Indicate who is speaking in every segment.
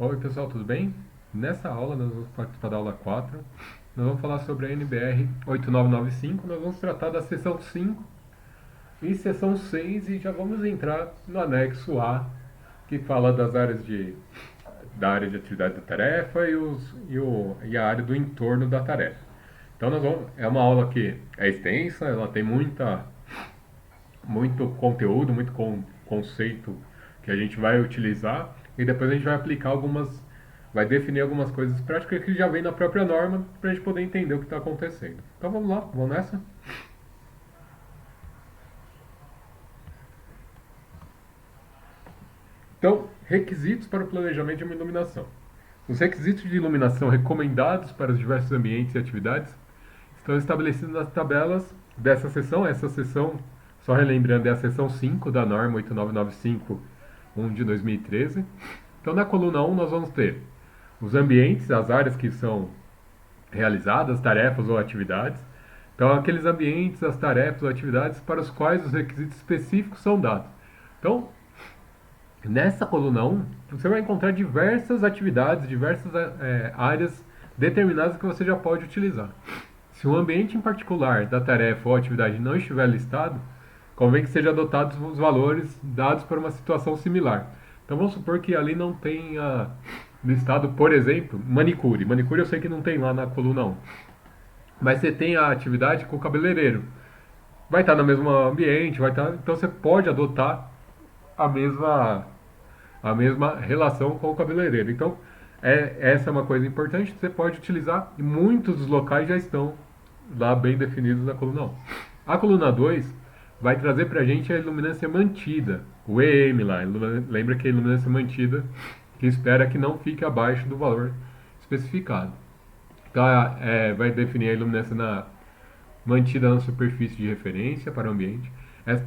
Speaker 1: Oi pessoal, tudo bem? Nessa aula, nós vamos participar da aula 4. Nós vamos falar sobre a NBR 8995. Nós vamos tratar da seção 5 e seção 6 e já vamos entrar no anexo A, que fala das áreas da área de atividade da tarefa e a área do entorno da tarefa. Então é uma aula que é extensa, ela tem muito conteúdo, conceito que a gente vai utilizar e depois a gente vai aplicar vai definir algumas coisas práticas que já vem na própria norma para a gente poder entender o que está acontecendo. Então vamos lá, vamos nessa? Então, requisitos para o planejamento de uma iluminação. Os requisitos de iluminação recomendados para os diversos ambientes e atividades estão estabelecidos nas tabelas dessa seção. Essa seção, só relembrando, é a seção 5 da norma 8995-1 de 2013. Então, na coluna 1, nós vamos ter os ambientes, as áreas que são realizadas, tarefas ou atividades. Então, aqueles ambientes, as tarefas ou atividades para os quais os requisitos específicos são dados. Então, nessa coluna 1, você vai encontrar diversas atividades, diversas áreas determinadas que você já pode utilizar. Se um ambiente em particular da tarefa ou atividade não estiver listado, convém que sejam adotados os valores dados para uma situação similar. Então vamos supor que ali não tenha listado, por exemplo, manicure. Manicure eu sei que não tem lá na coluna 1. Mas você tem a atividade com o cabeleireiro. Vai estar no mesmo ambiente, então você pode adotar a mesma a mesma relação com o cabeleireiro. Então, essa é uma coisa importante, você pode utilizar e muitos dos locais já estão lá bem definidos na coluna 1. A coluna 2 vai trazer para a gente a iluminância mantida, o EM lá. Lembra que a iluminância mantida que espera que não fique abaixo do valor especificado. Então, vai definir a iluminância mantida na superfície de referência para o ambiente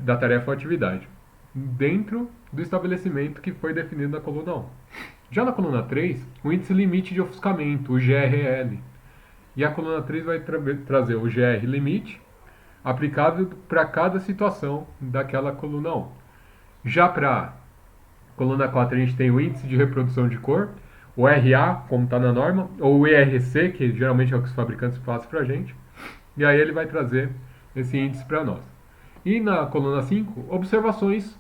Speaker 1: da tarefa ou atividade, dentro do estabelecimento que foi definido na coluna 1. Já na coluna 3, o índice limite de ofuscamento, o GRL. E a coluna 3 vai trazer o GR limite, aplicável para cada situação daquela coluna 1. Já para a coluna 4, a gente tem o índice de reprodução de cor, o RA, como está na norma, ou o ERC, que geralmente é o que os fabricantes passam para a gente. E aí ele vai trazer esse índice para nós. E na coluna 5, observações,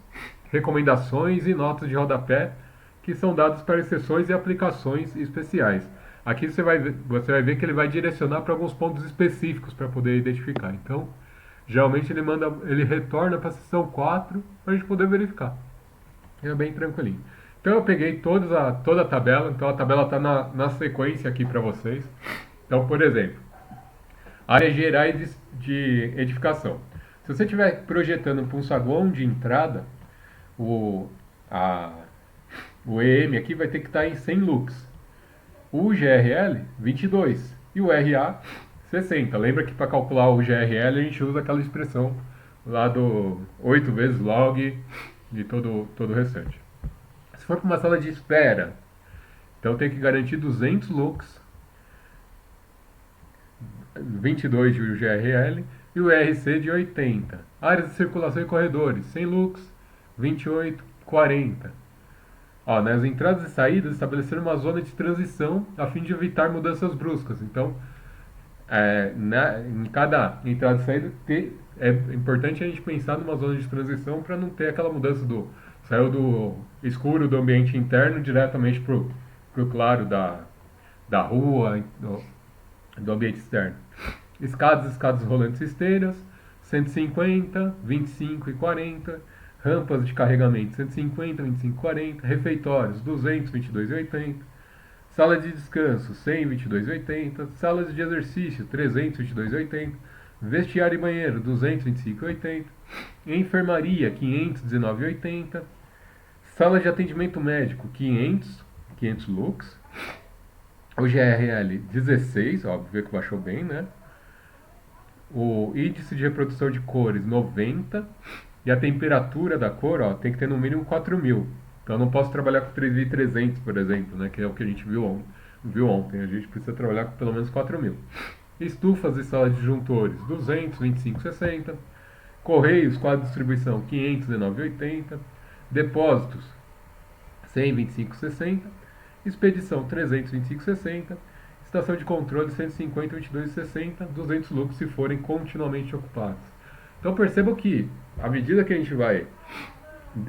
Speaker 1: recomendações e notas de rodapé que são dadas para exceções e aplicações especiais. Aqui você vai ver que ele vai direcionar para alguns pontos específicos para poder identificar. Então, geralmente ele retorna para a seção 4 para a gente poder verificar. É bem tranquilinho. Então eu peguei toda a tabela, então a tabela está na sequência aqui para vocês. Então, por exemplo, áreas gerais de edificação. Se você estiver projetando para um saguão de entrada, o, a, o EM aqui vai ter que estar em 100 lux. O GRL, 22. E o RA, 60. Lembra que para calcular o GRL a gente usa aquela expressão lá do 8 vezes log de todo o restante. Se for para uma sala de espera, então tem que garantir 200 lux, 22 de GRL e o RC de 80. Áreas de circulação e corredores, 100 lux, 28, 40. Ó, nas entradas e saídas, estabelecer uma zona de transição a fim de evitar mudanças bruscas. Então, em cada entrada e saída, é importante a gente pensar numa zona de transição para não ter aquela mudança saiu do escuro do ambiente interno diretamente para o claro da rua, do ambiente externo. Escadas rolantes e esteiras, 150, 25 e 40. Rampas de carregamento, 150, 25 e 40. Refeitórios, 200, 22 e 80. Sala de descanso, 100, 22 e 80. Salas de exercício, 300, 22 e 80. Vestiário e banheiro, 200, 25 e 80. Enfermaria, 500, 19 e 80. Sala de atendimento médico, 500 lux. O GRL 16, óbvio que baixou bem, né? O índice de reprodução de cores 90 e a temperatura da cor, ó, tem que ter no mínimo 4000. Então eu não posso trabalhar com 3300, por exemplo, né, que é o que a gente viu ontem. A gente precisa trabalhar com pelo menos 4000. Estufas e salas de disjuntores 200, 25, 60. Correios, quadro de distribuição 500, 19, 80. Depósitos 100, 25, 60. expedição 325,60, estação de controle 150, 22,60, 200 lucros se forem continuamente ocupados. Então percebam que, à medida que a gente vai...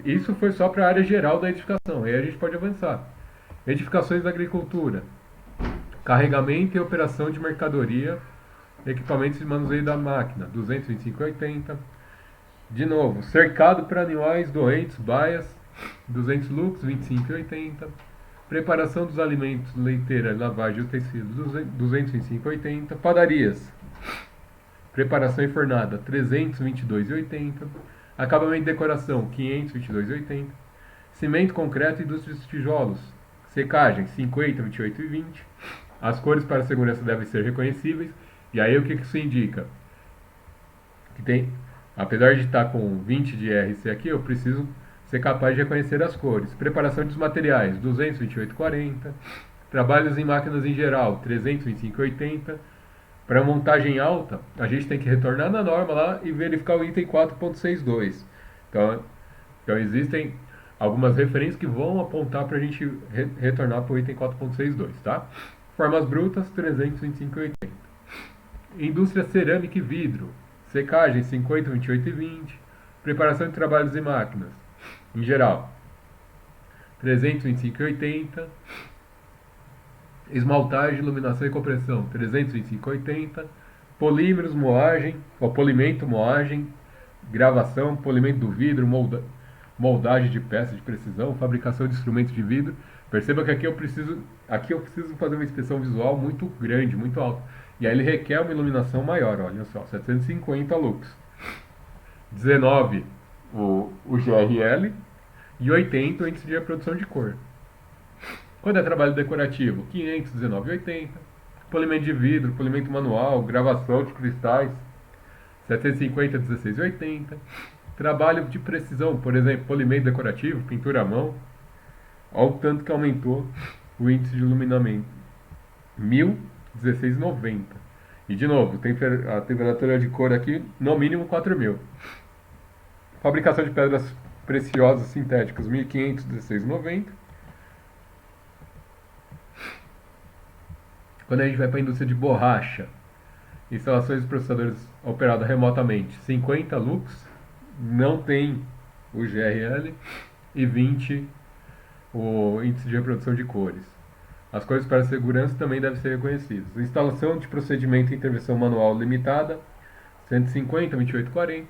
Speaker 1: Isso foi só para a área geral da edificação, aí a gente pode avançar. Edificações da agricultura, carregamento e operação de mercadoria, equipamentos de manuseio da máquina, 225,80. De novo, cercado para animais doentes, baias, 200 lucros, 25,80. Preparação dos alimentos, leiteira, lavagem de utensílios, 225,80. Padarias, preparação e fornada, 322,80. Acabamento e decoração, 522,80. Cimento, concreto e indústria de tijolos, secagem, 50, 28,20. As cores para a segurança devem ser reconhecíveis. E aí o que isso indica? Que tem, apesar de estar com 20 de RC aqui, eu preciso ser capaz de reconhecer as cores. Preparação dos materiais, 228,40. Trabalhos em máquinas em geral, 325,80. Para montagem alta, a gente tem que retornar na norma lá e verificar o item 4.62. Então existem algumas referências que vão apontar para a gente retornar para o item 4.62, tá? Formas brutas, 325,80. Indústria cerâmica e vidro, secagem, 50, 28,20. Preparação de trabalhos e máquinas, em geral, 325,80. Esmaltagem, iluminação e compressão, 325,80. Polímeros, moagem, polimento, moagem, gravação, polimento do vidro, moldagem de peças de precisão, fabricação de instrumentos de vidro. Perceba que aqui eu preciso fazer uma inspeção visual muito grande, muito alta. E aí ele requer uma iluminação maior, olha só, 750 lux. 19 o GRL e 80 o índice de reprodução de cor. Quando é trabalho decorativo, 519,80. Polimento de vidro, polimento manual, gravação de cristais, 750, 16,80. Trabalho de precisão, por exemplo, polimento decorativo, pintura à mão. Olha o tanto que aumentou o índice de iluminamento. 1.016,90. E de novo, a temperatura de cor aqui, no mínimo 4.000. Fabricação de pedras preciosas sintéticas, 1.516,90. Quando a gente vai para a indústria de borracha, instalações de processadores operados remotamente, 50 lux, não tem o GRL, e 20 o índice de reprodução de cores. As cores para segurança também devem ser reconhecidas. Instalação de procedimento de intervenção manual limitada, 150, 28,40.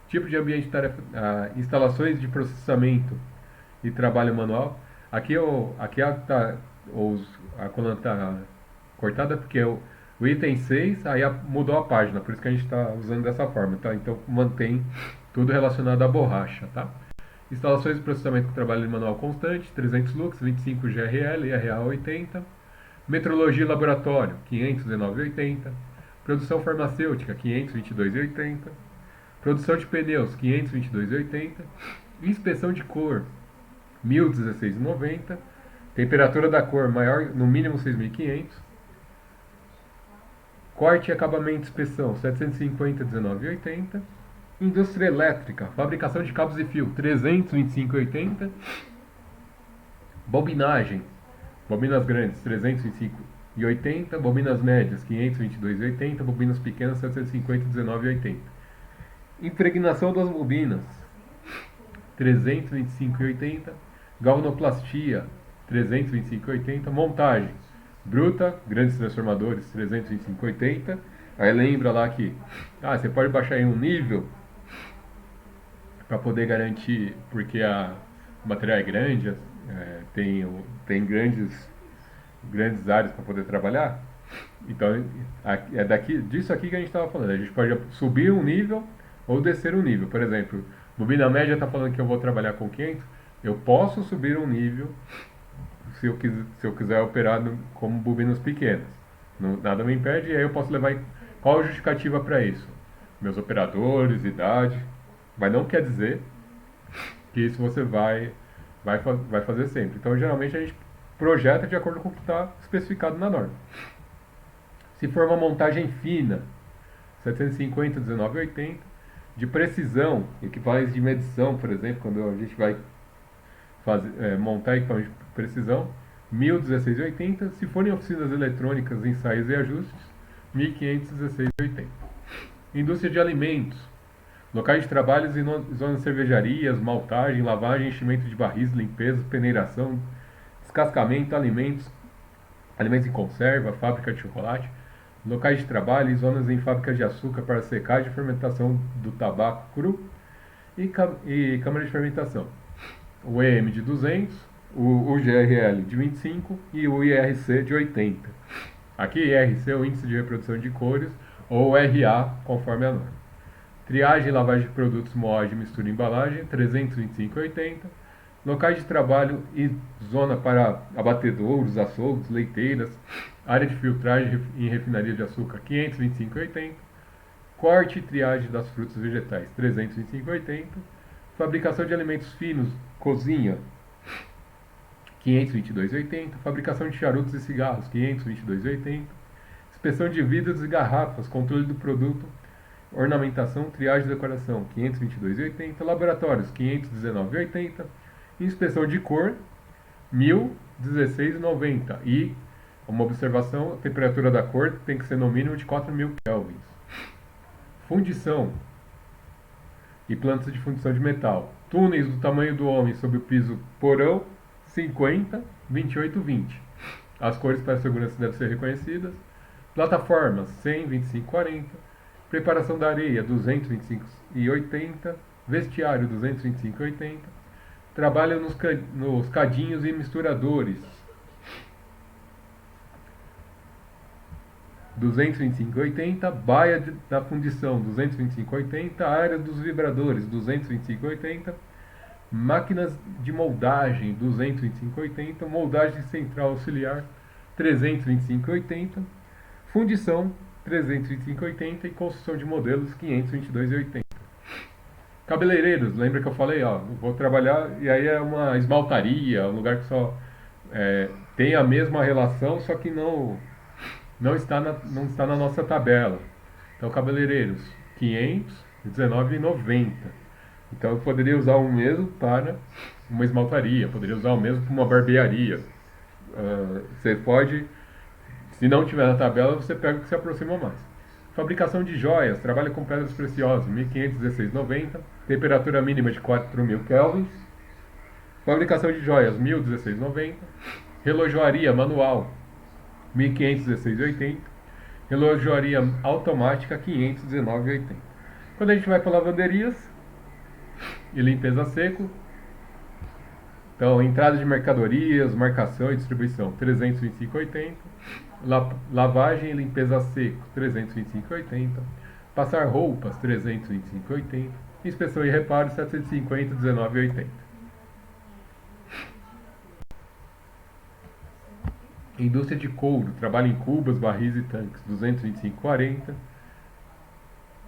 Speaker 1: Tipo de ambiente de tarefa, instalações de processamento e trabalho manual. Aqui a coluna está cortada porque o item 6 aí mudou a página, por isso que a gente está usando dessa forma, tá? Então mantém tudo relacionado à borracha, tá? Instalações de processamento com trabalho manual constante, 300 lux, 25 GRL e RA 80. Metrologia e laboratório, 519,80. Produção farmacêutica, 522,80. Produção de pneus, 522,80. Inspeção de cor, 1.016,90. Temperatura da cor maior, no mínimo 6.500. Corte e acabamento de inspeção, 750, 19,80. Indústria elétrica, fabricação de cabos e fio, 325,80. Bobinagem, bobinas grandes, 325,80. Bobinas médias, 522,80. Bobinas pequenas, 750, 19,80. Impregnação das bobinas, 325,80. Galvanoplastia, 325,80. Montagem bruta, grandes transformadores, 325,80. Aí lembra lá que você pode baixar em um nível para poder garantir, porque o material é grande, tem grandes áreas para poder trabalhar. Então disso aqui que a gente estava falando. A gente pode subir um nível ou descer um nível. Por exemplo, bobina média está falando que eu vou trabalhar com 500. Eu posso subir um nível se eu quiser operar como bobinas pequenas. Nada me impede, e aí eu posso levar. Qual a justificativa para isso? Meus operadores, idade. Mas não quer dizer que isso você vai fazer sempre. Então, geralmente, a gente projeta de acordo com o que está especificado na norma. Se for uma montagem fina, 750, 19,80. De precisão, equipamentos de medição, por exemplo, quando a gente vai montar equipamento de precisão, 1.016,80. Se forem oficinas eletrônicas, ensaios e ajustes, 1.516,80. Indústria de alimentos, locais de trabalhos e zonas de cervejarias, maltagem, lavagem, enchimento de barris, limpeza, peneiração, descascamento, alimentos em conserva, fábrica de chocolate, locais de trabalho e zonas em fábricas de açúcar para secagem e fermentação do tabaco cru e câmara de fermentação. O EM de 200, o GRL de 25 e o IRC de 80. Aqui IRC é o índice de reprodução de cores, ou RA, conforme a norma. Triagem e lavagem de produtos, moagem, mistura e embalagem, 325,80. Locais de trabalho e zona para abatedouros, açougues, leiteiras, área de filtragem em refinaria de açúcar, 525,80. Corte e triagem das frutas e vegetais, 325,80. Fabricação de alimentos finos, cozinha, 522,80. Fabricação de charutos e cigarros, 522,80. Inspeção de vidros e garrafas, controle do produto, ornamentação, triagem e decoração, 522,80. Laboratórios, 519,80. Inspeção de cor, 1.016,90. E uma observação, a temperatura da cor tem que ser no mínimo de 4.000 kelvins. Fundição e plantas de fundição de metal. Túneis do tamanho do homem sob o piso porão, 50, 28, 20. As cores para segurança devem ser reconhecidas. Plataformas, 100, 25, 40. Preparação da areia, 225,80. Vestiário, 225,80. Trabalha nos cadinhos e misturadores, 225,80. Baia da fundição, 225,80. Área dos vibradores, 225,80. Máquinas de moldagem, 225,80. Moldagem central auxiliar, 325,80. Fundição, 325,80. E construção de modelos, 522,80. Cabeleireiros, lembra que eu falei, ó, vou trabalhar, e aí é uma esmaltaria, um lugar que só tem a mesma relação, só que não está na nossa tabela. Então, cabeleireiros, 519,90. Então, eu poderia usar o mesmo para uma esmaltaria, poderia usar o mesmo para uma barbearia. Você pode, se não tiver na tabela, você pega o que se aproxima mais. Fabricação de joias, trabalha com pedras preciosas, 1.516,90. Temperatura mínima de 4.000 kelvins. Fabricação de joias, 1.016,90. Relojoaria manual, 1.516,80. Relojoaria automática, 519,80. Quando a gente vai para lavanderias e limpeza a seco, então entrada de mercadorias, marcação e distribuição, 325,80. Lavagem e limpeza a seco, 325,80. Passar roupas, 325,80. Inspeção e reparo, 750, 19,80. Indústria de couro, trabalha em cubas, barris e tanques, 225,40.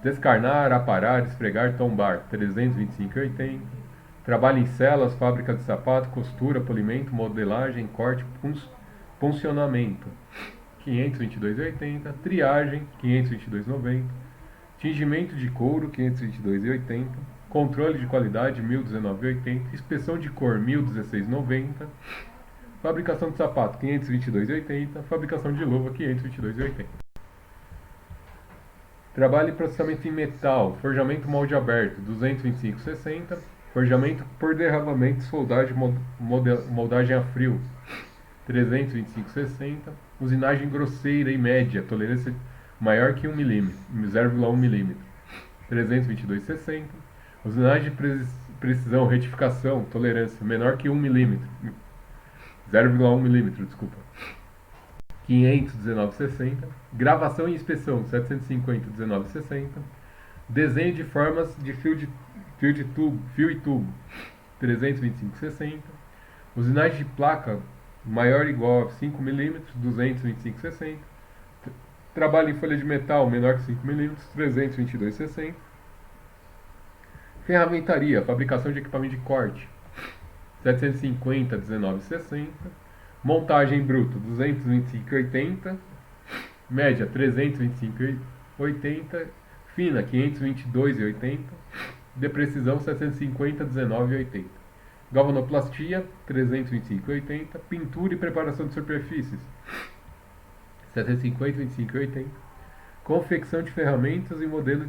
Speaker 1: Descarnar, aparar, esfregar, tombar, 325,80. Trabalha em celas, fábrica de sapato, costura, polimento, modelagem, corte, puncionamento, 522,80. Triagem, 522,90. Tingimento de couro, 522,80. Controle de qualidade, 1.019,80. Inspeção de cor, 1.016,90. Fabricação de sapato, 522,80. Fabricação de luva, 522,80. Trabalho e processamento em metal, forjamento molde aberto, 225,60. Forjamento por derramamento, soldagem, moldagem a frio, 325,60. Usinagem grosseira e média, tolerância maior que 1 mm, 0,1 mm, 322,60. Usinagem de precisão, retificação, tolerância menor que 1 mm, 0,1 mm, desculpa, 519,60. Gravação e inspeção, 750, 19,60. Desenho de formas de fio e tubo, 325,60. Usinagem de placa maior ou igual a 5 mm, 225,60. Trabalho em folha de metal menor que 5 mm, 322,60. Ferramentaria, fabricação de equipamento de corte, 750, 19,60. Montagem bruto, 225,80. Média, 325,80. Fina, 522,80. De precisão, 750, 19,80. Galvanoplastia, 325,80. Pintura e preparação de superfícies, 750, 25,80. Confecção de ferramentas e modelo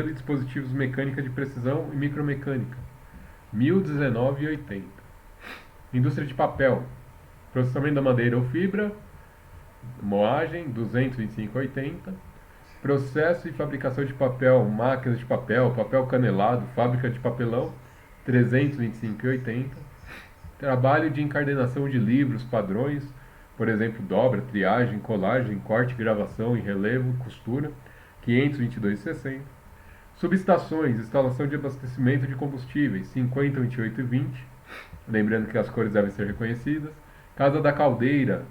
Speaker 1: e dispositivos mecânica de precisão e micromecânica, 1019,80. Indústria de papel, processamento da madeira ou fibra, moagem, 225,80. Processo e fabricação de papel, máquinas de papel, papel canelado, fábrica de papelão, 325,80. Trabalho de encadernação de livros, padrões, por exemplo, dobra, triagem, colagem, corte, gravação e relevo, costura, 522,60. Subestações, instalação de abastecimento de combustíveis, 50, 28 e 20. Lembrando que as cores devem ser reconhecidas. Casa da caldeira,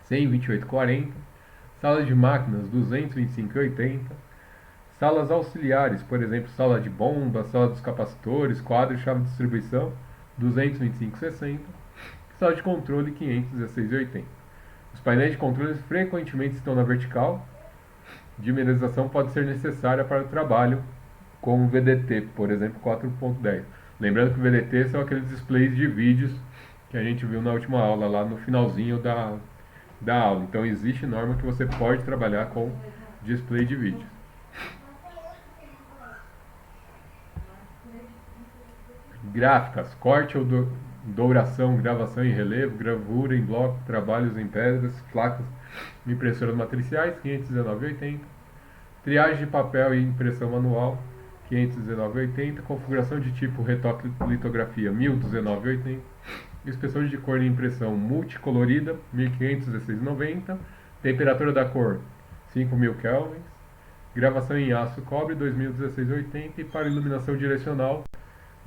Speaker 1: 128,40. Sala de máquinas, 225,80. Salas auxiliares, por exemplo, sala de bomba, sala dos capacitores, quadro e chave de distribuição, 225,60. Sala de controle, 516,80. Os painéis de controle frequentemente estão na vertical. Dimerização pode ser necessária para o trabalho com o VDT, por exemplo, 4.10. Lembrando que o VDT são aqueles displays de vídeos que a gente viu na última aula, lá no finalzinho da aula. Então existe norma que você pode trabalhar com display de vídeo. Gráficas, corte ou douração, gravação em relevo, gravura em bloco, trabalhos em pedras, placas, impressoras matriciais, 519,80. Triagem de papel e impressão manual, 519,80. Configuração de tipo retoque litografia, 1.019,80. Inspeção de cor e impressão multicolorida, 1.516,90. Temperatura da cor, 5.000 kelvins. Gravação em aço cobre, 2.016,80. E para iluminação direcional,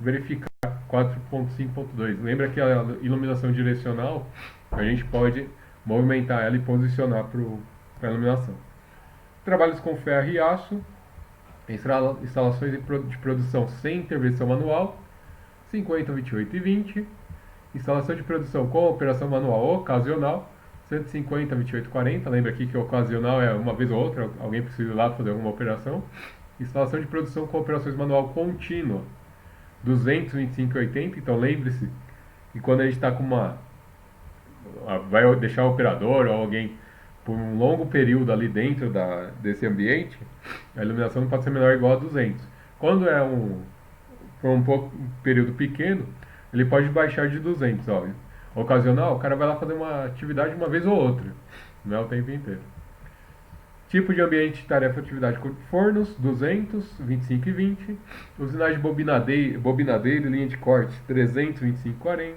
Speaker 1: verificar 4.5.2. Lembra que a iluminação direcional, a gente pode movimentar ela e posicionar para a iluminação. Trabalhos com ferro e aço, instalações de produção sem intervenção manual, 50, 28 e 20. Instalação de produção com operação manual ocasional, 150, 28 e 40. Lembra aqui que ocasional é uma vez ou outra, alguém precisa ir lá fazer alguma operação. Instalação de produção com operações manual contínua, 225 e 80. Então lembre-se que quando a gente está com vai deixar o operador ou alguém por um longo período ali dentro desse ambiente, a iluminação não pode ser menor ou igual a 200. Quando é por um período pequeno, ele pode baixar de 200. Ó. Ocasional, o cara vai lá fazer uma atividade uma vez ou outra, não é o tempo inteiro. Tipo de ambiente, tarefa, atividade, fornos, 200, 25 e 20. Usinagem de bobinadeira e linha de corte, 325 e 40.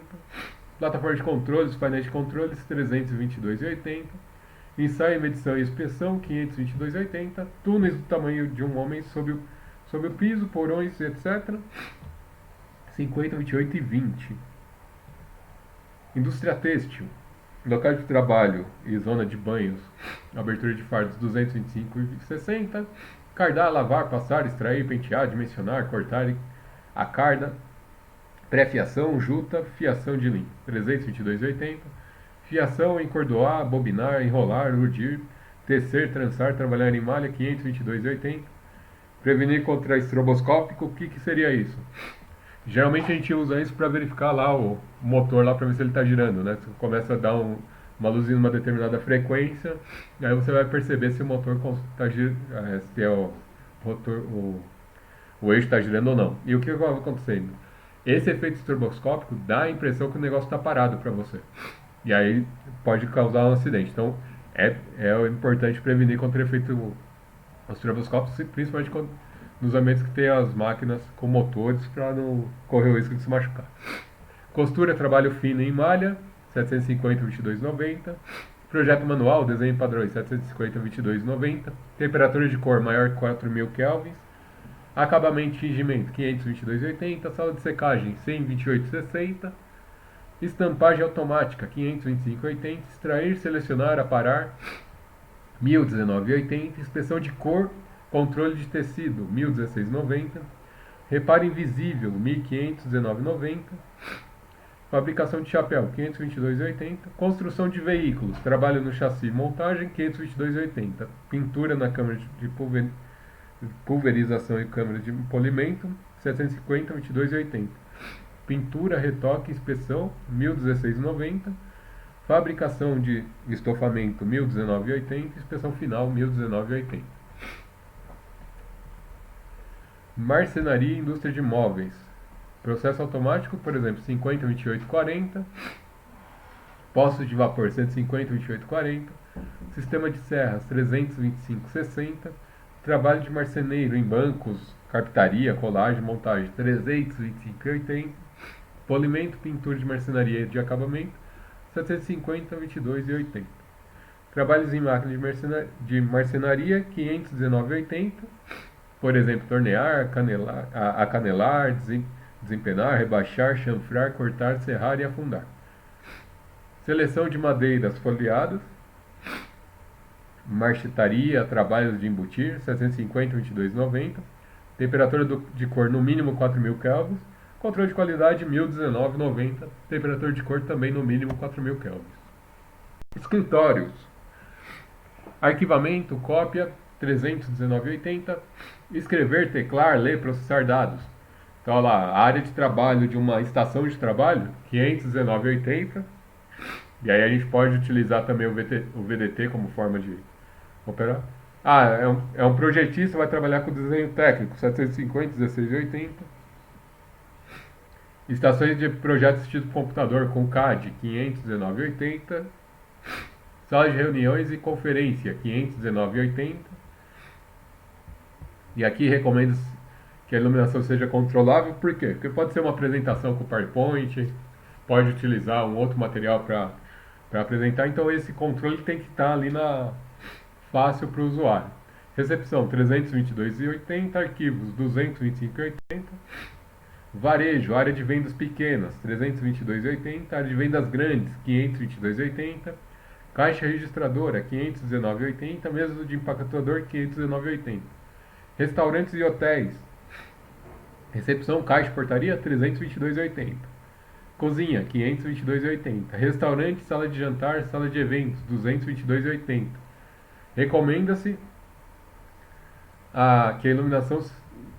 Speaker 1: Plataforma de controles, painéis de controles, 322,80. Ensaio, medição e inspeção, 522,80. Túneis do tamanho de um homem sob o piso, porões, etc. 50, 28 e 20. Indústria têxtil, local de trabalho e zona de banhos, abertura de fardos, 225 e 60. Cardar, lavar, passar, extrair, pentear, dimensionar, cortar a carda. Pré-fiação, juta, fiação de linha, 322,80. Fiação, encordoar, bobinar, enrolar, urdir, tecer, trançar, trabalhar em malha, 522,80. Prevenir contra estroboscópico, o que seria isso? Geralmente a gente usa isso para verificar lá o motor lá para ver se ele está girando, né? Você começa a dar uma luzinha numa determinada frequência, e aí você vai perceber se o motor está girando, se é o eixo está girando ou não. E o que vai acontecendo? Esse efeito estroboscópico dá a impressão que o negócio está parado para você. E aí pode causar um acidente. Então é importante prevenir contra o efeito estroboscópico, principalmente nos ambientes que tem as máquinas com motores, para não correr o risco de se machucar. Costura, trabalho fino em malha, 750, 22,90. Projeto manual, desenho padrões, 750, 22,90. Temperatura de cor maior que 4.000 kelvins. Acabamento e tingimento, 522,80. Sala de secagem, 128,60. Estampagem automática, 525,80. Extrair, selecionar, aparar, 1.019,80. Inspeção de cor, controle de tecido, 1.016,90. Reparo invisível, 1.519,90. Fabricação de chapéu, 522,80. Construção de veículos, trabalho no chassi e montagem, 522,80. Pintura na câmara de pulverização e câmara de polimento, 750, 22,80. pintura, retoque, inspeção, 1.016,90. Fabricação de estofamento, 1.019,80. Inspeção final, 1.019,80. Marcenaria e indústria de móveis. Processo automático, por exemplo, 50,28,40. Poços de vapor, 150,28,40. Sistema de serras, 325,60. Trabalho de marceneiro em bancos, carpintaria, colagem, montagem, 325,80. Polimento, pintura de marcenaria de acabamento, 750,22,80. Trabalhos em máquina de marcenaria, 519,80. Por exemplo, tornear, acanelar, desempenar, rebaixar, chanfrar, cortar, serrar e afundar. Seleção de madeiras folheadas, marchetaria, trabalhos de embutir, 750,22,90. Temperatura de cor no mínimo 4.000 kelvins. Controle de qualidade 1.019,90. Temperatura de cor também no mínimo 4.000 kelvins. Escritórios. Arquivamento, cópia, 319,80. Escrever, teclar, ler, processar dados. Então, olha lá, a área de trabalho de uma estação de trabalho, 519,80. E aí a gente pode utilizar também o VDT como forma de operar. É um projetista, vai trabalhar com desenho técnico, 750, 16,80. Estações de projetos assistidos por computador com CAD, 519,80. Sala de reuniões e conferência, 519,80. E aqui recomendo que a iluminação seja controlável, por quê? Porque pode ser uma apresentação com PowerPoint, pode utilizar um outro material para apresentar, então esse controle tem que estar ali fácil para o usuário. Recepção 322,80, arquivos 225,80. Varejo, área de vendas pequenas 322,80, área de vendas grandes 522,80. Caixa registradora 519,80, mesa de empacotador 519,80. Restaurantes e hotéis. Recepção, caixa e portaria 322,80. Cozinha 522,80. Restaurante, sala de jantar, sala de eventos 222,80. Recomenda-se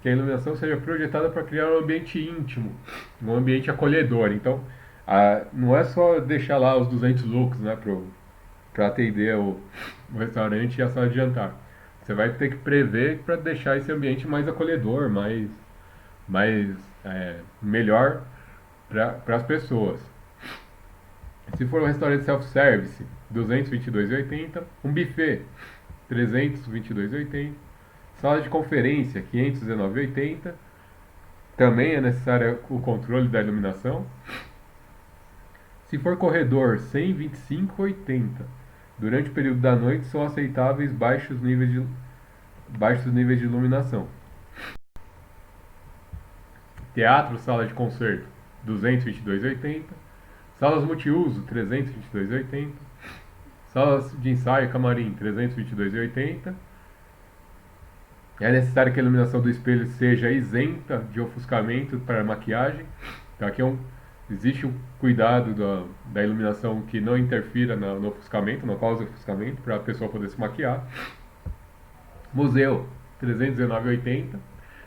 Speaker 1: que a iluminação seja projetada para criar um ambiente íntimo, um ambiente acolhedor. Então, não é só deixar lá os 200 lux, né, para atender o restaurante e a sala de jantar. Você vai ter que prever para deixar esse ambiente mais acolhedor, melhor para as pessoas. Se for um restaurante self-service, 222,80. Um buffet, 322,80. Sala de conferência, 519,80. Também é necessário o controle da iluminação. Se for corredor, 125,80. Durante o período da noite são aceitáveis baixos níveis de iluminação. Teatro, sala de concerto, 222,80. Salas multiuso, 322,80. Salas de ensaio, camarim, 322,80. É necessário que a iluminação do espelho seja isenta de ofuscamento para maquiagem. Então aqui existe um cuidado da iluminação que não interfira no ofuscamento, não cause ofuscamento, para a pessoa poder se maquiar. Museu, 319,80.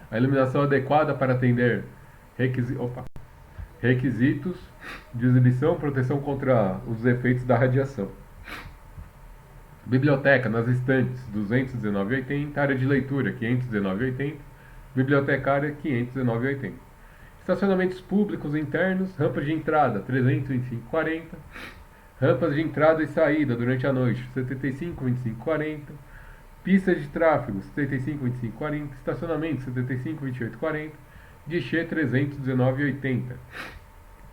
Speaker 1: A iluminação adequada para atender requisitos de exibição, proteção contra os efeitos da radiação. Biblioteca, nas estantes, 219,80. Área de leitura, 519,80. Bibliotecária, 519,80. Estacionamentos públicos internos, rampa de entrada, 325,40. Rampas de entrada e saída durante a noite, 75,25,40. Pista de tráfego, 75,25,40. Estacionamento, 75,28,40. Guichê, 319,80.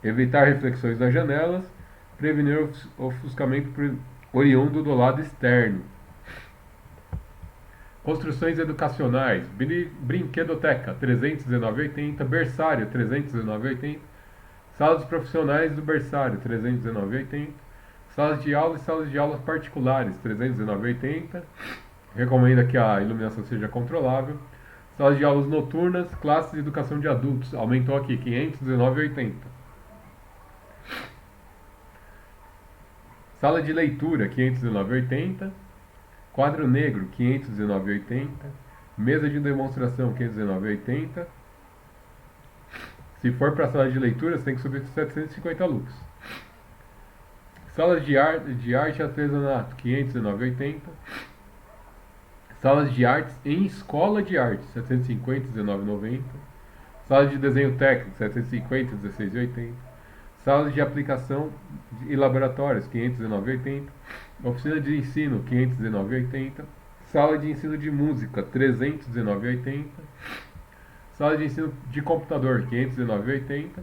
Speaker 1: Evitar reflexões das janelas. Prevenir ofuscamento oriundo do lado externo. Construções educacionais. Brinquedoteca, 319,80. Berçário, 319,80. Salas profissionais do berçário, 319,80. Salas de aula e salas de aulas particulares, 319,80. Recomenda que a iluminação seja controlável. Salas de aulas noturnas, classes de educação de adultos, aumentou aqui, 519,80. Sala de leitura, 519,80. Quadro negro, 519,80. Mesa de demonstração, 519,80. Se for para sala de leitura, você tem que subir 750 lux. Salas de arte e artesanato, 519,80. Salas de artes em escola de arte, 750, 19,90. Salas de desenho técnico, 750, 16,80. Salas de aplicação e laboratórios, 519,80. Oficina de ensino, 519,80. Sala de ensino de música, 319,80. Sala de ensino de computador, 519,80.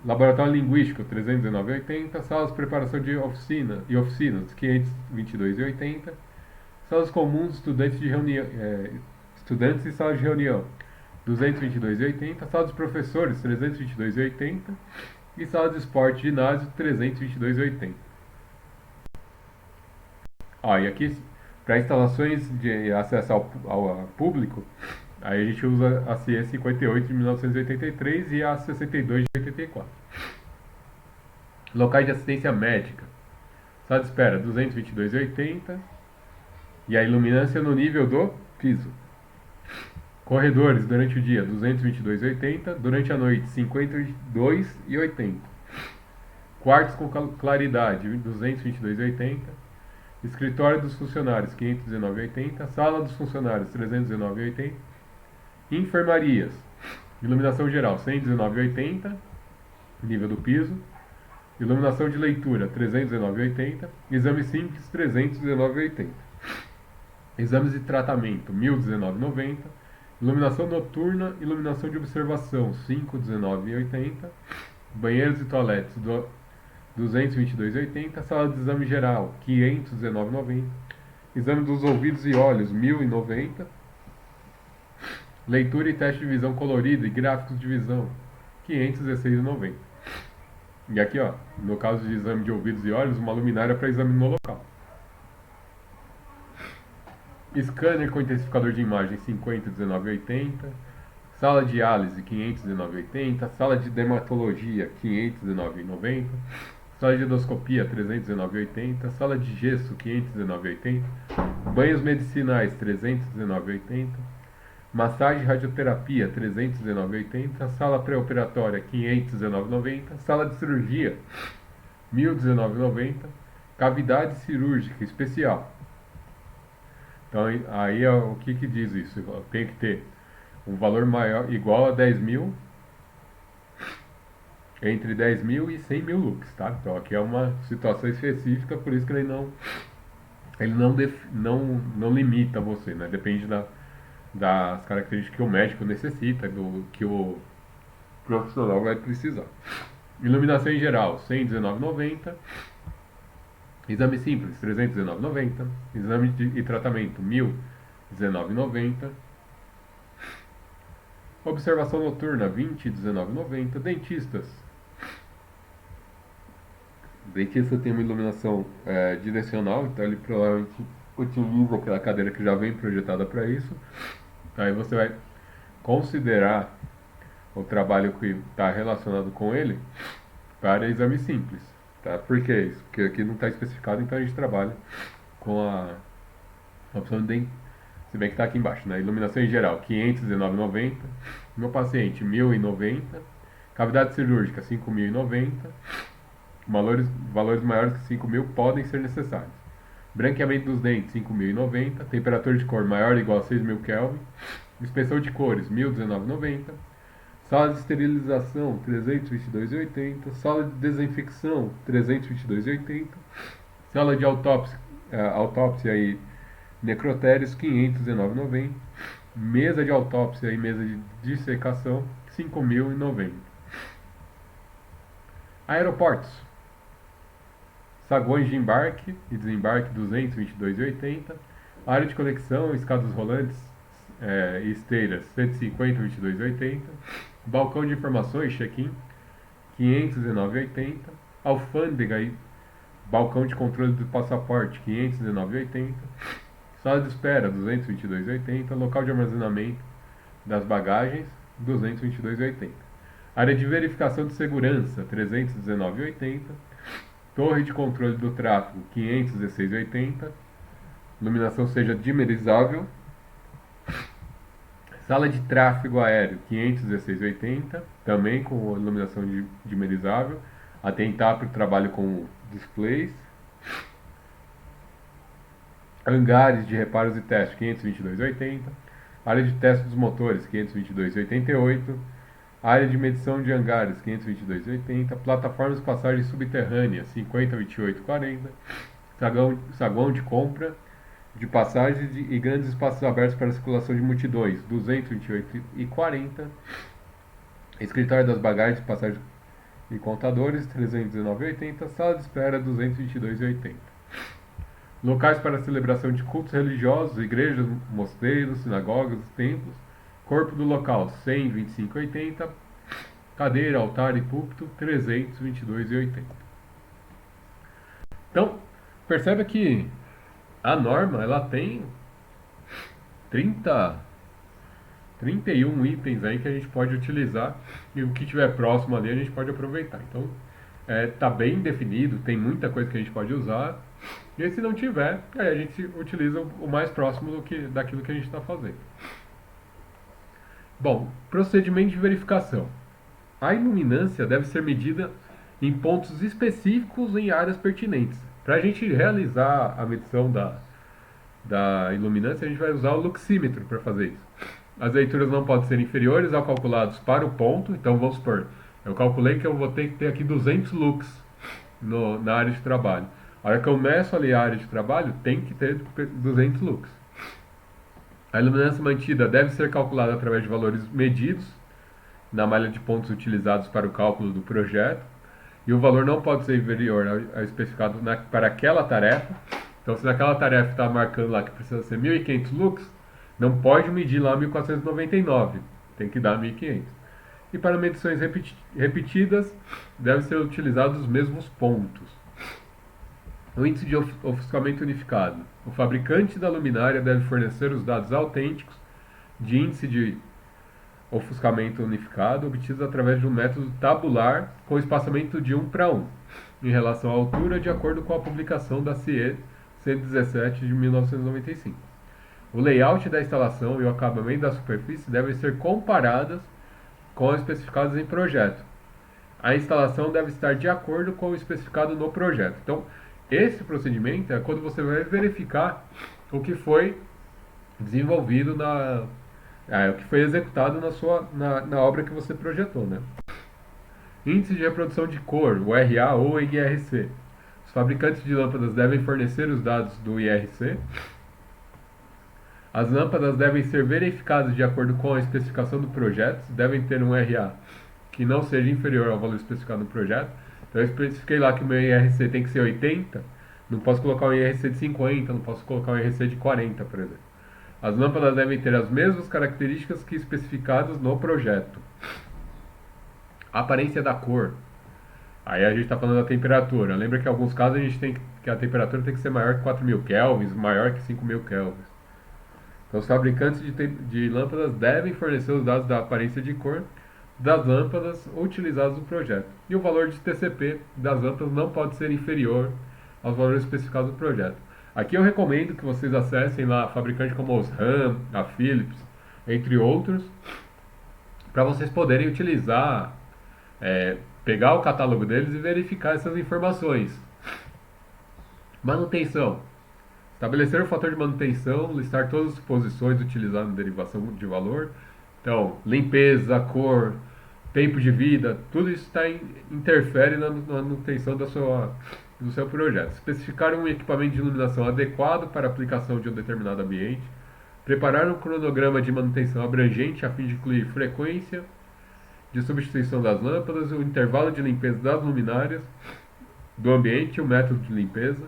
Speaker 1: Laboratório linguístico, 319,80. Salas de preparação de oficina e oficinas, 522,80. Salas comuns, estudantes de reunião, estudantes e salas de reunião, 222,80. Sala dos professores, 322,80. E sala de esporte ginásio, 322,80. E aqui, para instalações de acesso ao público, aí a gente usa a CE 58 de 1983 e a 62 de 84. Locais de assistência médica. Sala de espera, 222,80. E a iluminância no nível do piso. Corredores durante o dia, 222,80. Durante a noite, 52,80. Quartos com claridade, 222,80. Escritório dos funcionários, 519,80. Sala dos funcionários, 319,80. Enfermarias, iluminação geral, 119,80. Nível do piso. Iluminação de leitura, 319,80. Exame simples, 319,80. Exames de tratamento, 1.019,90. Iluminação noturna, iluminação de observação, 519,80. Banheiros e toaletes, 222,80. Sala de exame geral, 519,90. Exame dos ouvidos e olhos, 1.090. Leitura e teste de visão colorida e gráficos de visão, 516,90. E aqui, no caso de exame de ouvidos e olhos, uma luminária para exame no local. Scanner com intensificador de imagem, 50, 19,80. Sala de diálise, 519,80. Sala de dermatologia, 519,90. Sala de endoscopia, 319,80. Sala de gesso, 519,80. Banhos medicinais, 319,80. Massagem e radioterapia, 319,80. Sala pré-operatória, 519,90. Sala de cirurgia, 1.019,90. Cavidade cirúrgica especial. Então, aí o que diz isso? Tem que ter um valor maior, igual a 10 mil, entre 10 mil e 100 mil lux, tá? Então, aqui é uma situação específica, por isso que ele não limita você, né? Depende das características que o médico necessita, do que o profissional vai precisar. Iluminação em geral, 119,90. Exame simples, 319,90. Exame e tratamento, 1.019,90. Observação noturna, 20,19,90. Dentistas. Dentista tem uma iluminação direcional, então ele provavelmente utiliza aquela cadeira que já vem projetada para isso. Aí você vai considerar o trabalho que está relacionado com ele para exame simples. Tá? Por que isso? Porque aqui não está especificado, então a gente trabalha com a opção de dentista. Se bem que está aqui embaixo, né? Iluminação em geral, 519,90. Meu paciente, 1.090. Cavidade cirúrgica, 5.090. Valores maiores que 5.000 podem ser necessários. Branqueamento dos dentes, 5.090. Temperatura de cor maior ou igual a 6.000 Kelvin. Inspeção de cores, 1.019,90. Sala de esterilização, 322,80. Sala de desinfecção, 322,80. Sala de autópsia e necrotérios, 519,90. Mesa de autópsia e mesa de dissecação, 5.090. Aeroportos. Saguões de embarque e desembarque, 222,80. Área de conexão, escadas rolantes e esteiras, 150, 22,80. Balcão de informações, check-in, 519,80. Alfândega e balcão de controle do passaporte, 519,80. Sala de espera, 222,80. Local de armazenamento das bagagens, 222,80. Área de verificação de segurança, 319,80. Torre de controle do tráfego, 516,80. Iluminação seja dimerizável, Sala de tráfego aéreo 516/80, também com iluminação dimerizável, atentar para o trabalho com displays. Hangares de reparos e testes 522/80, área de teste dos motores 522/88, área de medição de hangares 522/80, plataformas de passagem subterrânea 50/28/40, saguão de compra de passagens e grandes espaços abertos para circulação de multidões 228/40, escritório das bagagens, passagens e contadores 319/80, sala de espera 222/80. Locais para celebração de cultos religiosos, igrejas, mosteiros, sinagogas, templos. Corpo do local 100/25/80. Cadeira, altar e púlpito 322/80. Então, percebe que a norma ela tem 31 itens aí que a gente pode utilizar e o que tiver próximo ali a gente pode aproveitar. Então, tá bem definido, tem muita coisa que a gente pode usar. E se não tiver, aí a gente utiliza o mais próximo daquilo que a gente está fazendo. Bom, procedimento de verificação. A iluminância deve ser medida em pontos específicos em áreas pertinentes. Para a gente realizar a medição da iluminância, a gente vai usar o luxímetro para fazer isso. As leituras não podem ser inferiores ao calculados para o ponto. Então, vamos supor, eu calculei que eu vou ter que ter aqui 200 lux na área de trabalho. A hora que eu meço ali a área de trabalho, tem que ter 200 lux. A iluminância mantida deve ser calculada através de valores medidos na malha de pontos utilizados para o cálculo do projeto. E o valor não pode ser inferior ao especificado para aquela tarefa. Então, se naquela tarefa está marcando lá que precisa ser 1.500 lux, não pode medir lá 1.499, tem que dar 1.500. E para medições repetidas, devem ser utilizados os mesmos pontos. O índice de ofuscamento unificado. O fabricante da luminária deve fornecer os dados autênticos de índice de ofuscamento unificado obtidos através de um método tabular com espaçamento de 1:1, em relação à altura, de acordo com a publicação da CIE 117 de 1995. O layout da instalação e o acabamento da superfície devem ser comparadas com as especificadas em projeto. A instalação deve estar de acordo com o especificado no projeto. Então, esse procedimento é quando você vai verificar o que foi desenvolvido o que foi executado na obra que você projetou, né? Índice de reprodução de cor, o RA ou IRC. Os fabricantes de lâmpadas devem fornecer os dados do IRC. As lâmpadas devem ser verificadas de acordo com a especificação do projeto, devem ter um RA que não seja inferior ao valor especificado no projeto. Então eu especifiquei lá que o meu IRC tem que ser 80, não posso colocar um IRC de 50, não posso colocar um IRC de 40, por exemplo. As lâmpadas devem ter as mesmas características que especificadas no projeto. A aparência da cor. Aí a gente está falando da temperatura. Lembra que em alguns casos a gente tem que a temperatura tem que ser maior que 4.000 kelvins, maior que 5.000 kelvins. Então os fabricantes de lâmpadas devem fornecer os dados da aparência de cor das lâmpadas utilizadas no projeto. E o valor de TCP das lâmpadas não pode ser inferior aos valores especificados no projeto. Aqui eu recomendo que vocês acessem lá fabricantes como a Osram, a Philips, entre outros, para vocês poderem utilizar, pegar o catálogo deles e verificar essas informações. Manutenção. Estabelecer o fator de manutenção, listar todas as suposições utilizadas na derivação de valor. Então, limpeza, cor, tempo de vida, tudo isso interfere na manutenção do seu projeto. Especificar um equipamento de iluminação adequado para a aplicação de um determinado ambiente. Preparar um cronograma de manutenção abrangente a fim de incluir frequência de substituição das lâmpadas, o intervalo de limpeza das luminárias, do ambiente e o método de limpeza.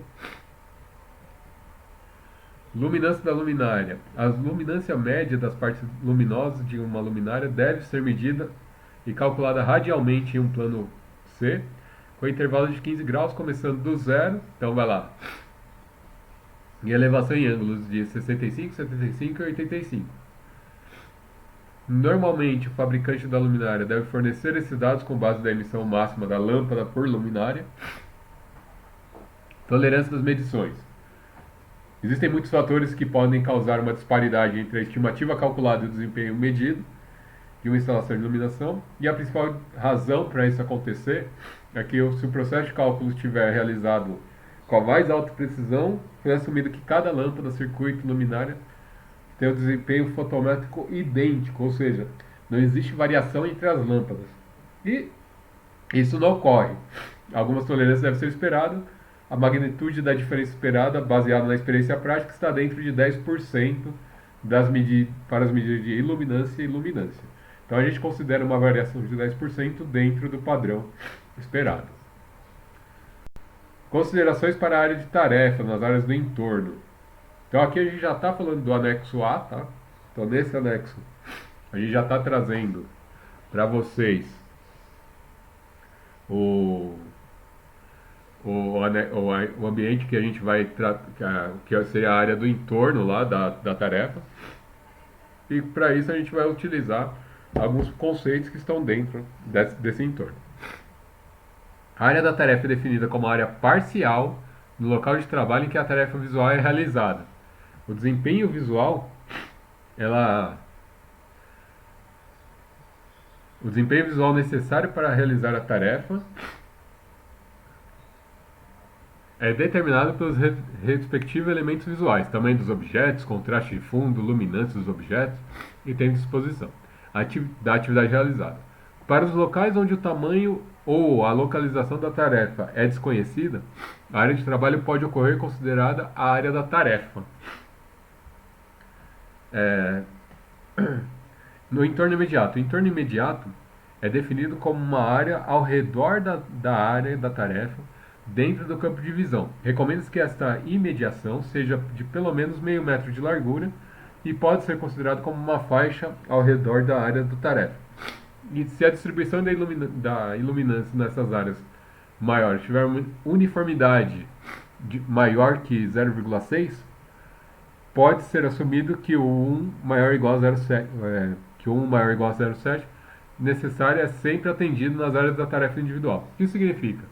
Speaker 1: Luminância da luminária. A luminância média das partes luminosas de uma luminária deve ser medida e calculada radialmente em um plano C, com intervalo de 15 graus, começando do zero, então vai lá, em elevação em ângulos de 65, 75 e 85. Normalmente, o fabricante da luminária deve fornecer esses dados com base da emissão máxima da lâmpada por luminária. Tolerância das medições. Existem muitos fatores que podem causar uma disparidade entre a estimativa calculada e o desempenho medido de uma instalação de iluminação, e a principal razão para isso acontecer é que se o processo de cálculo estiver realizado com a mais alta precisão, foi assumido que cada lâmpada, circuito, luminária tem um desempenho fotométrico idêntico, ou seja, não existe variação entre as lâmpadas. E isso não ocorre. Algumas tolerâncias devem ser esperadas. A magnitude da diferença esperada, baseada na experiência prática, está dentro de 10% para as medidas de iluminância e luminância. Então a gente considera uma variação de 10% dentro do padrão esperado. Considerações para a área de tarefa nas áreas do entorno. Então aqui a gente já está falando do anexo A, tá? Então nesse anexo a gente já está trazendo para vocês o ambiente que a gente vai que seria a área do entorno lá da tarefa, e para isso a gente vai utilizar alguns conceitos que estão dentro desse entorno. A área da tarefa é definida como área parcial no local de trabalho em que a tarefa visual é realizada. O desempenho visual o desempenho visual necessário para realizar a tarefa é determinado pelos respectivos elementos visuais, tamanho dos objetos, contraste de fundo, luminância dos objetos e tempo de exposição da atividade realizada. Para os locais onde o tamanho ou a localização da tarefa é desconhecida, a área de trabalho pode ocorrer considerada a área da tarefa. No entorno imediato. O entorno imediato é definido como uma área ao redor da área da tarefa, dentro do campo de visão. Recomenda-se que esta imediação seja de pelo menos meio metro de largura e pode ser considerado como uma faixa ao redor da área da tarefa. E se a distribuição da iluminância nessas áreas maiores tiver uma uniformidade maior que 0,6, pode ser assumido que o 1 maior ou igual a 0,7 necessário é sempre atendido nas áreas da tarefa individual. O que isso significa?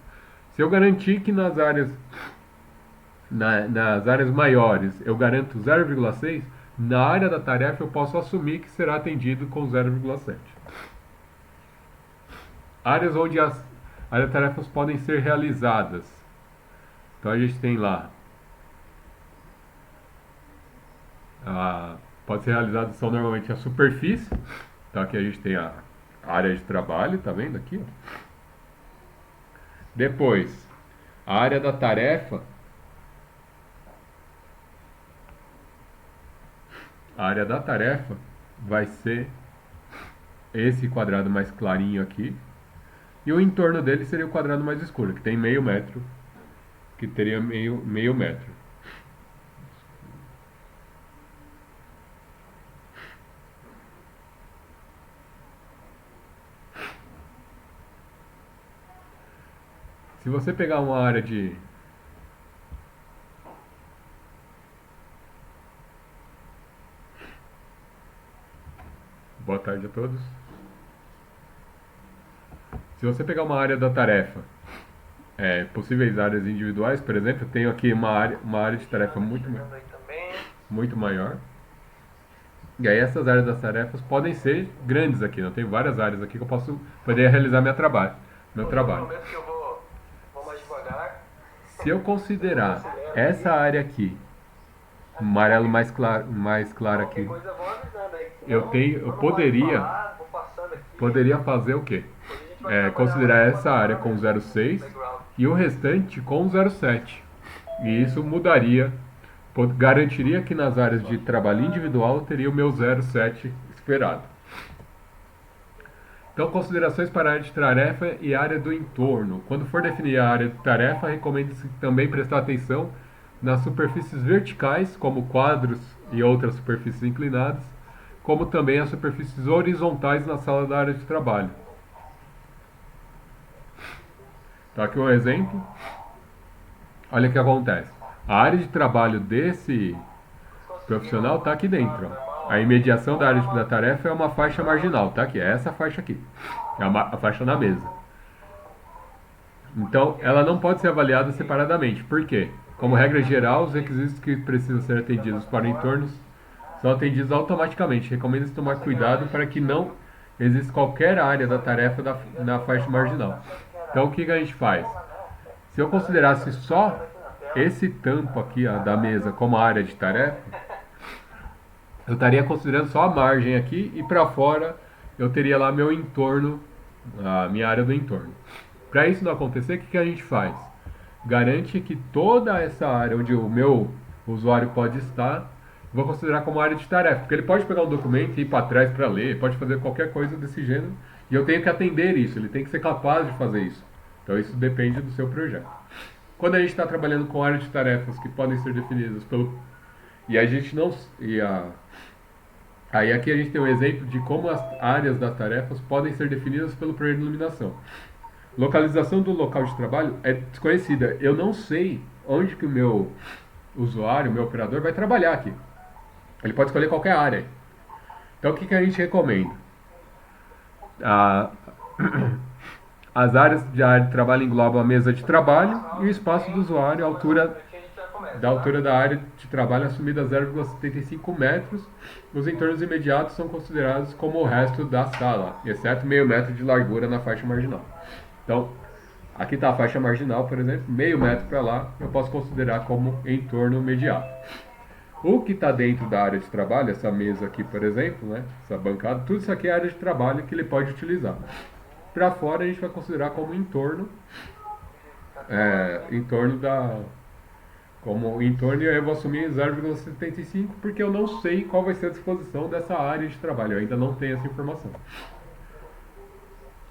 Speaker 1: Se eu garantir que nas áreas maiores eu garanto 0,6, na área da tarefa eu posso assumir que será atendido com 0,7. Áreas onde as tarefas podem ser realizadas. Então a gente tem lá pode ser realizada, são normalmente a superfície. Então aqui a gente tem a área de trabalho, tá vendo aqui? Ó. Depois, a área da tarefa. A área da tarefa vai ser esse quadrado mais clarinho aqui. E o entorno dele seria o quadrado mais escuro, que tem meio metro. Que teria meio metro. Se você pegar uma área de Boa tarde a todos. Se você pegar uma área da tarefa, possíveis áreas individuais, por exemplo, eu tenho aqui uma área de tarefa muito maior. E aí essas áreas das tarefas podem ser grandes aqui. Eu tenho várias áreas aqui que eu poderia realizar meu trabalho. Se eu considerar essa área aqui, amarelo mais claro aqui, eu poderia fazer o quê? Considerar essa área com 0,6 e o restante com 0,7. E isso garantiria que nas áreas de trabalho individual eu teria o meu 0,7 esperado. Então, considerações para a área de tarefa e área do entorno. Quando for definir a área de tarefa, recomenda-se também prestar atenção nas superfícies verticais, como quadros e outras superfícies inclinadas, como também as superfícies horizontais na sala da área de trabalho. Então, aqui um exemplo. Olha o que acontece. A área de trabalho desse profissional está aqui dentro. Ó. A imediação da área da tarefa é uma faixa marginal, tá aqui, é essa faixa aqui. É a faixa na mesa. Então, ela não pode ser avaliada separadamente. Por quê? Como regra geral, os requisitos que precisam ser atendidos para entornos são atendidos automaticamente. Recomenda-se tomar cuidado para que não exista qualquer área da tarefa na faixa marginal. Então, o que a gente faz? Se eu considerasse só esse tampo aqui da mesa como área de tarefa, eu estaria considerando só a margem aqui e para fora eu teria lá meu entorno, a minha área do entorno. Para isso não acontecer, o que a gente faz? Garante que toda essa área onde o meu usuário pode estar, vou considerar como área de tarefa, porque ele pode pegar um documento e ir para trás para ler, pode fazer qualquer coisa desse gênero, e eu tenho que atender isso, ele tem que ser capaz de fazer isso. Então isso depende do seu projeto. Quando a gente está trabalhando com áreas de tarefas que podem ser definidas pelo... E a gente não... Aí aqui a gente tem um exemplo de como as áreas das tarefas podem ser definidas pelo projeto de iluminação. Localização do local de trabalho é desconhecida. Eu não sei onde que o meu usuário, o meu operador vai trabalhar aqui. Ele pode escolher qualquer área. Então o que a gente recomenda? As áreas de área de trabalho englobam a mesa de trabalho e o espaço do usuário, a altura da área de trabalho assumida a 0,75 metros. Os entornos imediatos são considerados como o resto da sala, exceto meio metro de largura na faixa marginal. Então, aqui está a faixa marginal, por exemplo, meio metro para lá, eu posso considerar como entorno imediato. O que está dentro da área de trabalho, essa mesa aqui, por exemplo, né, essa bancada, tudo isso aqui é área de trabalho que ele pode utilizar. Para fora a gente vai considerar como entorno, como entorno, e eu vou assumir 0,75 porque eu não sei qual vai ser a disposição dessa área de trabalho, eu ainda não tenho essa informação.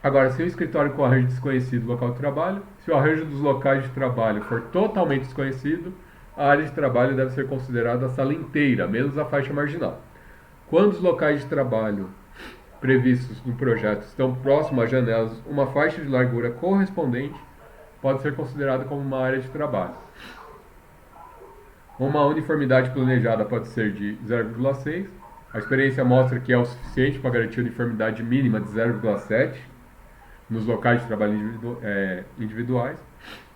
Speaker 1: Agora, se o escritório com arranjo desconhecido local de trabalho, se o arranjo dos locais de trabalho for totalmente desconhecido, a área de trabalho deve ser considerada a sala inteira, menos a faixa marginal. Quando os locais de trabalho previstos no projeto estão próximos às janelas, uma faixa de largura correspondente pode ser considerada como uma área de trabalho. Uma uniformidade planejada pode ser de 0,6. A experiência mostra que é o suficiente para garantir a uniformidade mínima de 0,7 nos locais de trabalho individuais.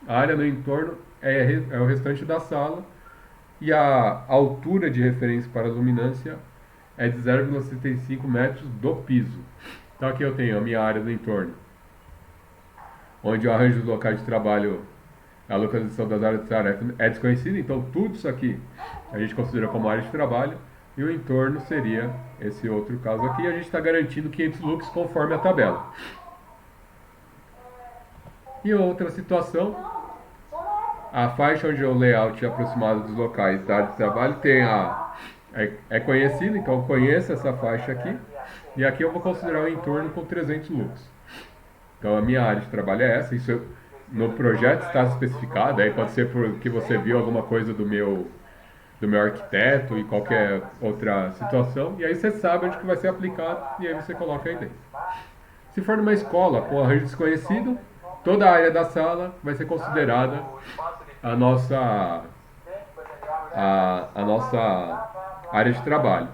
Speaker 1: A área no entorno é o restante da sala e a altura de referência para a luminância é de 0,75 metros do piso. Então aqui eu tenho a minha área do entorno, onde o arranjo dos locais de trabalho, a localização das áreas de tarefa é desconhecida, então tudo isso aqui a gente considera como área de trabalho, e o entorno seria esse outro caso aqui, e a gente está garantindo 500 lux conforme a tabela. E outra situação, a faixa onde o layout aproximado dos locais da área de trabalho é conhecida, então eu conheço essa faixa aqui, e aqui eu vou considerar o entorno com 300 lux. Então a minha área de trabalho é essa, isso no projeto está especificado, aí pode ser porque você viu alguma coisa do meu arquiteto e qualquer outra situação, e aí você sabe onde que vai ser aplicado, e aí você coloca aí dentro. Se for numa escola com arranjo desconhecido, toda a área da sala vai ser considerada a nossa área de trabalho.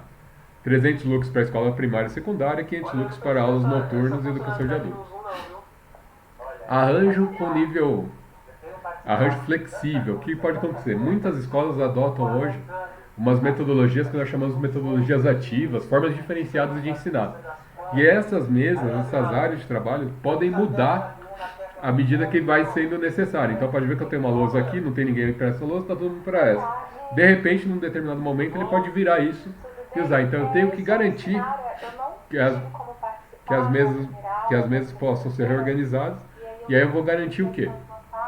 Speaker 1: 300 lux para a escola primária e secundária, 500 lux para aulas noturnas e educação de adultos. Arranjo flexível. O que pode acontecer? Muitas escolas adotam hoje umas metodologias que nós chamamos de metodologias ativas, formas diferenciadas de ensinar. E essas mesas, essas áreas de trabalho podem mudar à medida que vai sendo necessário. Então pode ver que eu tenho uma lousa aqui, não tem ninguém para essa lousa, está todo mundo para essa. De repente, num determinado momento, ele pode virar isso e usar. Então eu tenho que garantir que as mesas possam ser reorganizadas. E aí eu vou garantir o quê?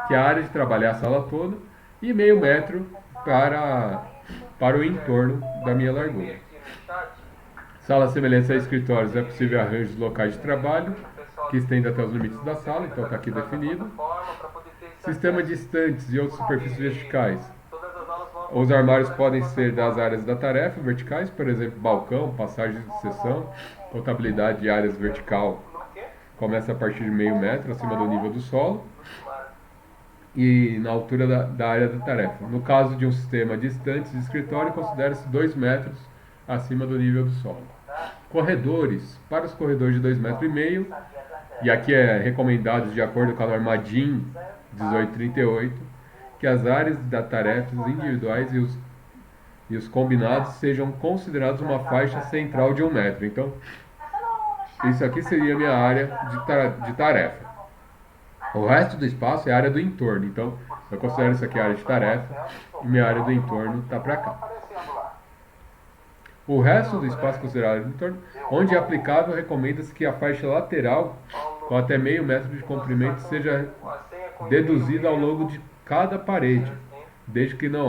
Speaker 1: Que a área de trabalho é a sala toda e meio metro para o entorno da minha largura. Sala semelhante a escritórios, é possível arranjos de locais de trabalho que estende até os limites da sala, então está aqui definido. Sistema de estantes e outras superfícies verticais. Os armários podem ser das áreas da tarefa verticais, por exemplo, balcão, passagem de seção, contabilidade de áreas vertical começa a partir de meio metro acima do nível do solo e na altura da área da tarefa. No caso de um sistema de estantes de escritório, considera-se 2 metros acima do nível do solo. Corredores. Para os corredores de 2,5 metros, e aqui é recomendado de acordo com a norma DIN 1838, que as áreas das tarefas individuais e os combinados sejam considerados uma faixa central de 1 metro. Então, isso aqui seria a minha área de tarefa. O resto do espaço é a área do entorno. Então, eu considero isso aqui a área de tarefa e minha área do entorno está para cá. O resto do espaço considerado área do entorno, onde é aplicável, recomenda-se que a faixa lateral, com até meio metro de comprimento, seja deduzida ao longo de cada parede, desde que não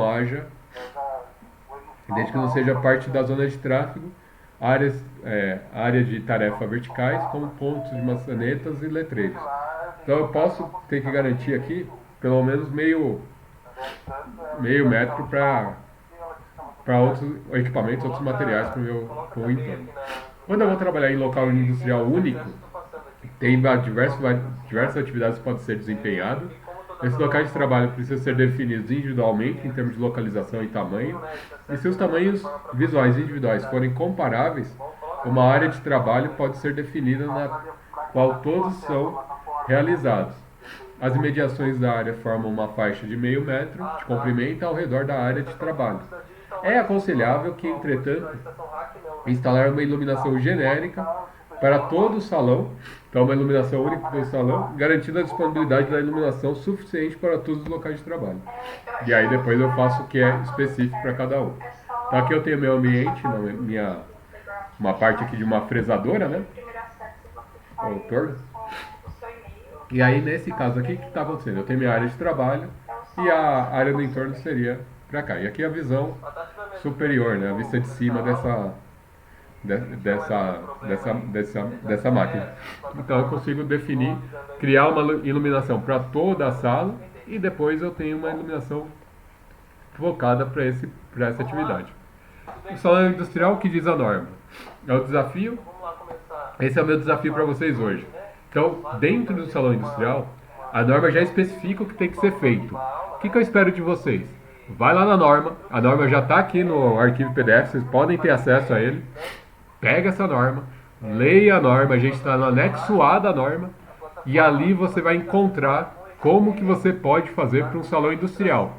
Speaker 1: seja parte da zona de tráfego, áreas de tarefa verticais, como pontos de maçanetas e letreiros. Então eu posso ter que garantir aqui pelo menos meio metro para outros equipamentos, outros materiais para o meu entorno. Quando eu vou trabalhar em local industrial único, tem diversas atividades que podem ser desempenhadas. Esses locais de trabalho precisam ser definidos individualmente em termos de localização e tamanho. E se os tamanhos visuais individuais forem comparáveis, uma área de trabalho pode ser definida na qual todos são realizados. As imediações da área formam uma faixa de meio metro de comprimento ao redor da área de trabalho. É aconselhável que, entretanto, instalar uma iluminação genérica para todo o salão, então uma iluminação única do salão, garantindo a disponibilidade da iluminação suficiente para todos os locais de trabalho. E aí depois eu faço o que é específico para cada um. Então aqui eu tenho meu ambiente, uma parte aqui de uma fresadora, né? O torno. E aí nesse caso aqui, o que está acontecendo? Eu tenho minha área de trabalho e a área do entorno seria para cá. E aqui a visão superior, né? A vista de cima dessa máquina. Então eu consigo criar uma iluminação para toda a sala e depois eu tenho uma iluminação focada para essa atividade. O salão industrial, o que diz a norma? É o desafio. Esse é o meu desafio para vocês hoje. Então, dentro do salão industrial, a norma já especifica o que tem que ser feito. O que eu espero de vocês? Vai lá na norma, a norma já está aqui no arquivo PDF, vocês podem ter acesso a ele. Pega essa norma, leia a norma, a gente está no anexo A da norma, e ali você vai encontrar como que você pode fazer para um salão industrial.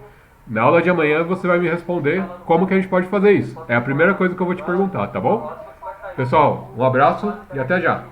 Speaker 1: Na aula de amanhã você vai me responder como que a gente pode fazer isso. É a primeira coisa que eu vou te perguntar, tá bom? Pessoal, um abraço e até já!